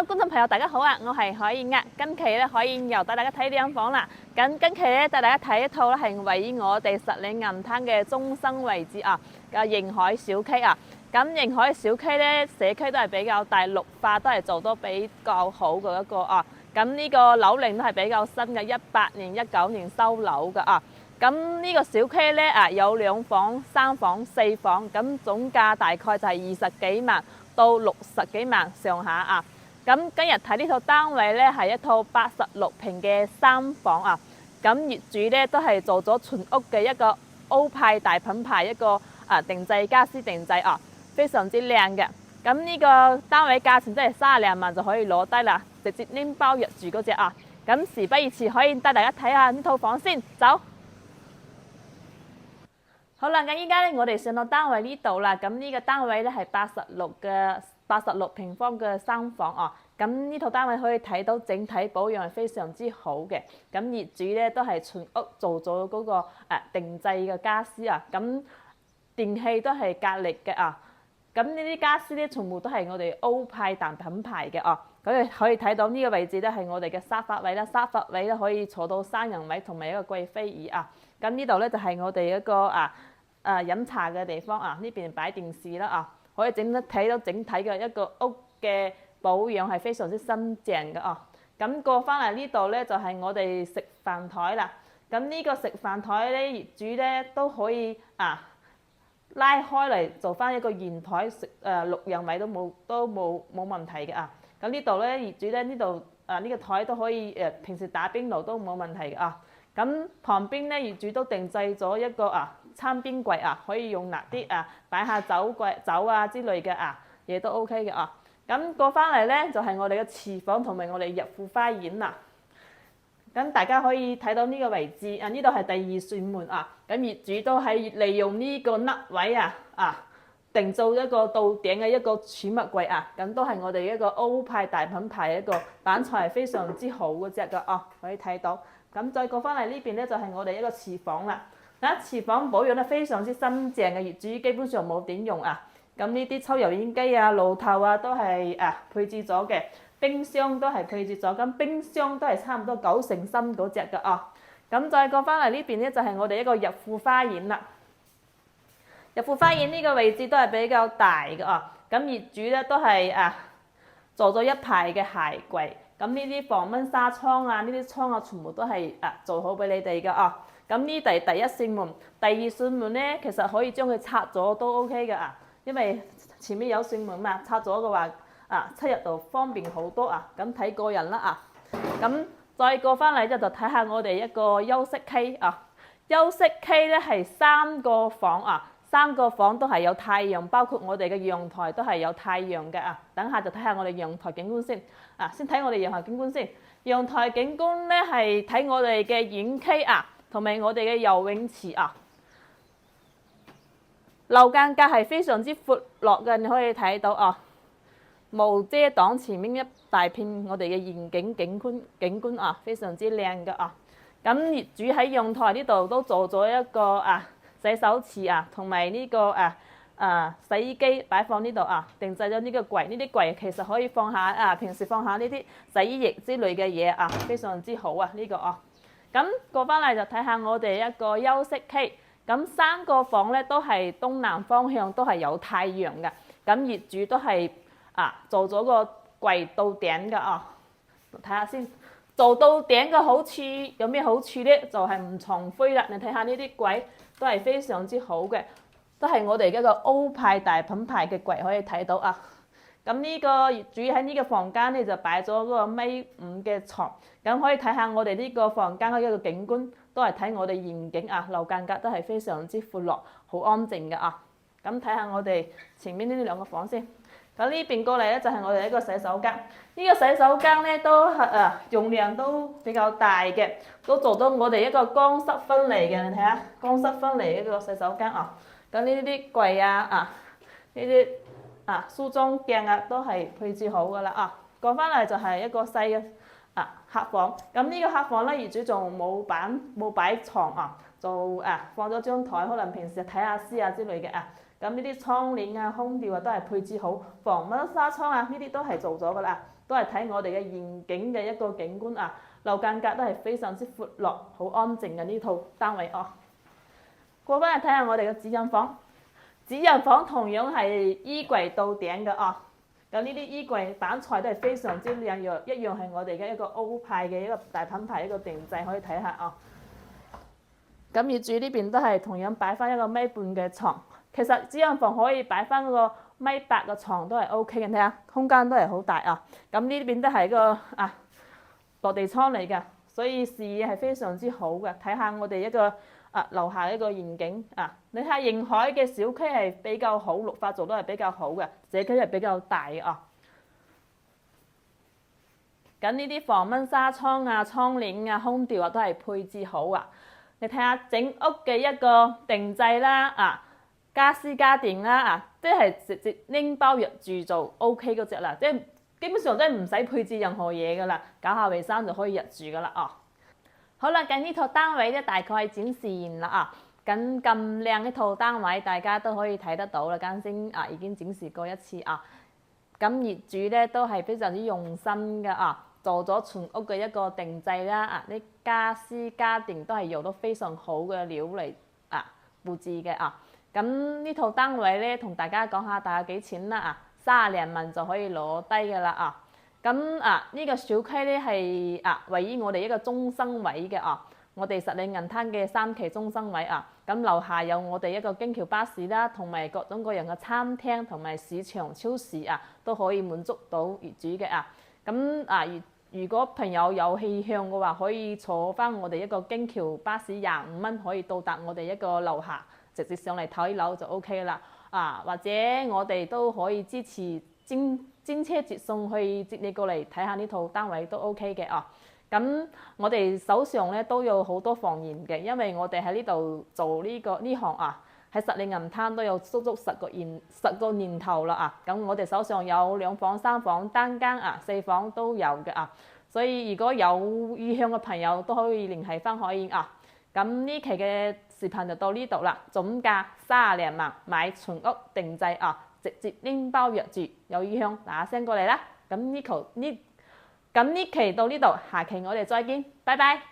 Hello，觀眾朋友大家好啊！我係海燕啊。今期咧，海燕又帶大家睇呢間房啦。今期咧帶大家睇一套咧係位於我哋石嶺銀灘嘅中心位置啊嘅迎海小區啊。咁迎海小區咧社區都係比較大，綠化都係做得比較好嘅一個啊。咁呢個樓齡都係比較新嘅，18年、19年收樓嘅啊。咁呢個小區咧有2房、3房、4房，咁總價大概就係20幾萬到60幾萬上下啊。咁今日睇呢套單位咧係一套86平嘅3房啊。咁業主咧都係做咗全屋嘅一個歐派大品牌一個定製家私定製啊，非常之靚嘅。咁呢個單位價錢真係32萬就可以攞低啦，直接拎包入住嗰隻啊。咁事不宜遲，可以帶大家睇下呢套房先，走。好啦，咁依家咧我哋上到單位呢度啦。咁呢個單位咧係86平方嘅3房啊。咁呢套單位可以睇到整體保養係非常之好嘅。咁業主咧都係全屋做咗嗰個定製嘅家私啊。咁電器都係格力嘅啊。咁呢啲家私咧全部都係我哋歐派大品牌嘅啊。咁可以睇到呢個位置咧係我哋嘅沙發位啦，沙發位咧可以坐到3人位同埋一個貴妃椅啊。咁呢度咧就係我哋一個飲茶嘅地方啊，呢邊擺電視啦啊，可以睇到整體嘅一個屋嘅保養係非常之新淨嘅啊。咁過翻嚟呢度咧就係我哋食飯台啦。咁呢個食飯台咧業主咧都可以拉開嚟做翻一個圓台食6人位都冇問題嘅啊。咁呢度咧業主咧呢度呢個台都可以平時打邊爐都冇問題嘅啊。咁旁邊咧業主都定製咗一個餐邊櫃啊，可以用啲擺下酒啊之類嘅嘢都 OK 嘅啊。咁過翻嚟咧就係我哋嘅廚房同埋我哋入戶花園啦。咁大家可以睇到呢個位置呢度係第2扇門啊。咁業主都係利用呢個凹位定做一個到頂嘅一個儲物櫃啊。咁都係我哋一個歐派大品牌一個板材係非常之好嗰隻嘅啊，可以睇到。咁再過翻嚟呢邊咧就係我哋一個廚房啦。廚房保養得非常之新淨嘅，業主基本上冇點用啊。咁呢啲抽油煙機爐頭都係配置咗嘅，冰箱都係配置咗。咁冰箱都係差唔多9成新嗰隻嘅啊。咁再過翻嚟呢邊咧就係我哋一個入戶花園啦。入戶花園呢個位置都係比較大嘅啊。咁業主咧都係做咗一排嘅鞋櫃。咁呢啲防蚊紗窗呢啲窗全部都係做好俾你哋嘅啊。咁呢第1扇門，第2扇門咧其實可以將佢拆咗都 OK 嘅啊。因為前面有扇門嘛，拆咗嘅話出入就方便好多啊。咁睇個人啦啊。咁再過翻嚟就睇下我哋一個休息區啊。休息區咧係3個房啊。3個房都係有太陽，包括我哋嘅陽台都係有太陽嘅啊。等下就睇下我哋陽台景觀先先睇我哋陽台景觀先。陽台景觀咧係睇我哋嘅園區同埋我哋嘅游泳池啊。樓間隔係非常之闊落嘅，你可以睇到無遮擋前面一大片我哋嘅園景景觀非常之靚嘅啊。咁業主喺陽台呢度都做咗一個洗手池同埋呢個洗衣機擺放呢度定製咗呢個櫃。呢啲櫃其實可以放下平時放下呢啲洗衣液之類嘅嘢非常之好呢個咁過翻嚟就睇下我哋一個休息區。咁3個房咧都係東南方向，都係有太陽嘅。咁業主都係做咗個櫃到頂嘅睇下先。做到頂嘅好處有咩好處咧？就係唔藏灰啦。你睇下呢啲櫃都係非常之好嘅，都係我哋一個歐派大品牌嘅櫃，可以睇到咁呢個業主喺呢個房間咧就擺咗嗰個1.5米嘅床。咁可以睇下我哋呢個房間嘅一個景觀，都係睇我哋園景樓間隔都係非常之闊落，好安靜嘅咁睇下我哋前面呢2個房先。咁呢邊過嚟咧就係我哋一個洗手間。呢個洗手間咧都容量都比較大嘅，都做到我哋一個乾濕分離嘅。你睇下乾濕分離一個洗手間咁呢啲櫃呢啲梳妝鏡都係配置好噶啦過翻嚟就係一個細嘅客房。咁呢個客房咧業主仲冇擺床就放咗張台，可能平時睇下書之類嘅咁呢啲窗簾空調都係配置好，防蚊紗窗呢啲都係做咗噶啦。都係睇我哋嘅現景嘅一個景觀啊，樓間隔都係非常之闊落，好安靜嘅呢套單位哦。過翻去睇下我哋嘅主人房，主人房同樣係衣櫃到頂嘅哦。咁呢啲衣櫃板材都係非常之靚，一樣係我哋嘅一個歐派嘅一個大品牌一個定製，可以睇下哦。咁業主呢邊都係同樣擺翻一個米半嘅床，其實主人房可以擺翻嗰個米八嘅床都係 O K 嘅，睇下空間都係好大啊。咁呢邊都係個落地窗嚟嘅，所以視野係非常之好嘅。睇下我哋一個樓下一個遠景啊，你睇下迎海嘅小區係比較好，綠化做得係比較好嘅，社區係比較大啊。咁呢啲防蚊紗窗啊、窗簾啊、空調啊都係配置好啊。你睇下整屋嘅一個定製啦，家私家電啦，即係直接拎包入住就 O K 嗰隻啦，即係基本上都係唔使配置任何嘢噶啦，搞下衞生就可以入住噶啦哦。好啦，咁呢套單位咧大概係展示完啦咁靚一套單位大家都可以睇得到啦，啱先已經展示過一次啊。咁業主咧都係非常之用心嘅做咗全屋嘅一個定製啦，啲家私家電都係用到非常好嘅料嚟佈置嘅咁呢套單位咧同大家講下大概幾錢啦30零萬就可以攞低嘅啦咁呢個小區咧係位於我哋一個中心位嘅我哋實里銀灘嘅3期中心位咁樓下有我哋一個京橋巴士啦，同埋各種各樣嘅餐廳同埋市場超市都可以滿足到業主嘅咁如果朋友有氣向嘅話，可以坐翻我哋一個京橋巴士25蚊可以到達我哋一個樓下，直接上嚟睇樓就 O K 啦或者我哋都可以支持專車接送去接你過嚟睇下呢套單位都 O K 嘅咁我哋手上咧都有好多房源嘅，因為我哋喺呢度做呢行喺實里銀灘都有足10個年頭啦咁我哋手上有2房、3房、單間4房都有嘅所以如果有意向嘅朋友都可以聯繫翻可以咁呢期嘅視頻就到呢度啦，總價30零萬買全屋定製直接拎包入住，有意向嗱聲過嚟啦。咁呢期到呢度，下期我哋再見，拜拜。